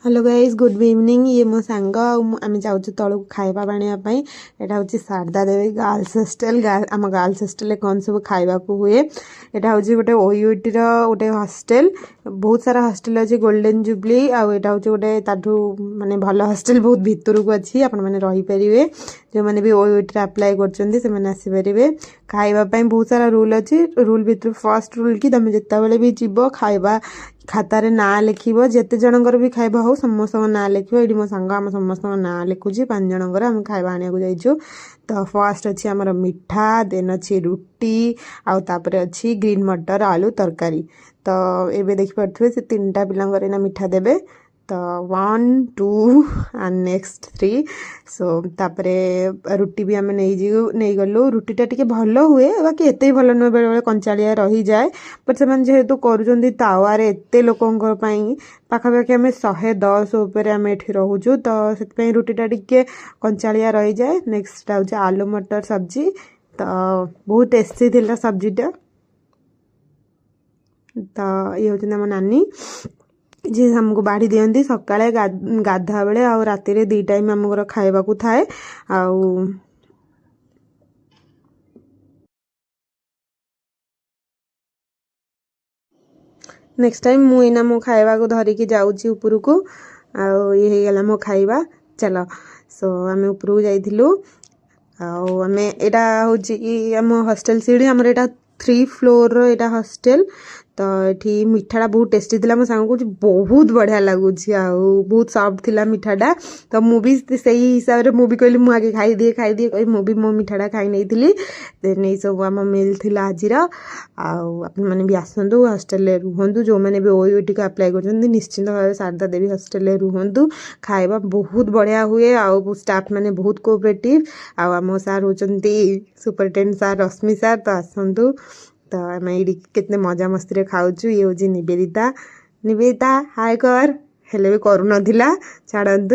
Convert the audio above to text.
Hello guys good evening. ये मो सांग आम जाऊँ तलू खाइबा आने यहाँ हूँ शारदा देवी गर्ल्स हॉस्टल। आम गर्ल्स हॉस्टल कौन सब खाइबा हुए यहाँ हूँ गोटे ओयूटी गोटे हॉस्टल। बहुत सारा हॉस्टल अच्छी गोल्डन जुबली आउ यहाँ हूँ गोटे ताठू माने भल हॉस्टल बहुत भितर को अच्छी आपण मैंने रहीपर जो मैंने भी ओयूटी अप्लाई करसपारे। खाइबापी बहुत सारा रूल अच्छी। रूल भितर फर्स्ट रूल कि तुम जिते भी जीव खाइबा खातार ना लिख जिते जनकर भी खाइबा हो समस्त ना लिख। ये मो सांग आम समस्त ना लिखुची 5 जनकर आम खाइबा आने जाइछु। तो फर्स्ट अच्छी आमर मिठा देन अच्छी रुटी आउे अच्छी ग्रीन मटर आलू तरकारी। तो ये देखिपे से 3टा पिला मिठा देवे। तो 1 2 एंड नेक्स्ट 3 सो तापरे रुटी भी आम नहीं गलु। रुटीटा टी भल हुए बाकी एत भल नुहे बेले बेले कंचालिया रही जाए। बट से जेहेतु करुँच तावारे एत लोकों पाखापाखि आम 110 उपर आम ये रोचु। तो से रुटीटा टी कंचालिया रही जाए। नेक्स्ट हूँ आलू मटर सब्जी। तो बहुत टेस्टी थी सब्जीटा। तो ये हूँ आम नानी जी हमको बाढ़ी दिखती सकाଳେ गाधा बेले आ राति 2 टाइम आमर खाइबा थाए। आउ नेक्स्ट टाइम मुझे मो खाइबा को धरिकी जाऊँगी ऊपर को। आईगला मो खाइबा चलो। सो आम ऊपर को जाइलु। आम यहाँ हूँ आम हॉस्टल सीढ़ी आमर यहाँ 3 फ्लोर यहाँ हॉस्टल। तो ये मिठाटा बहुत टेस्टी थी। मो सांग कह बहुत बढ़िया लगुच बहुत सॉफ्ट थिला मिठाटा। तो मुझे से हिसाब से मुझे कहली मुझे आगे खाईदिए कही मुझे मो मिठाटा खाई नहीं थी। देन ये सब आम मिल था आज। मैंने भी आसतु हॉस्टल रुहतु जो मैंने भी ओयूटी को अप्लाई कर निश्चिंत भाव शारदा देवी हॉस्टल रुहतु। खाइबा बहुत बढ़िया हुए आउ स्टाफ मैंने बहुत कोऑपरेटिव। आम सार होती सुपरटेंडेंट सार रश्मि सार। तो आसतु। तो आम ये कितने मजा मस्ती खाऊँ। ये हूँ निवेदिता। निवेदिता हाय कर हेले भी करू नथिला छाड़ू।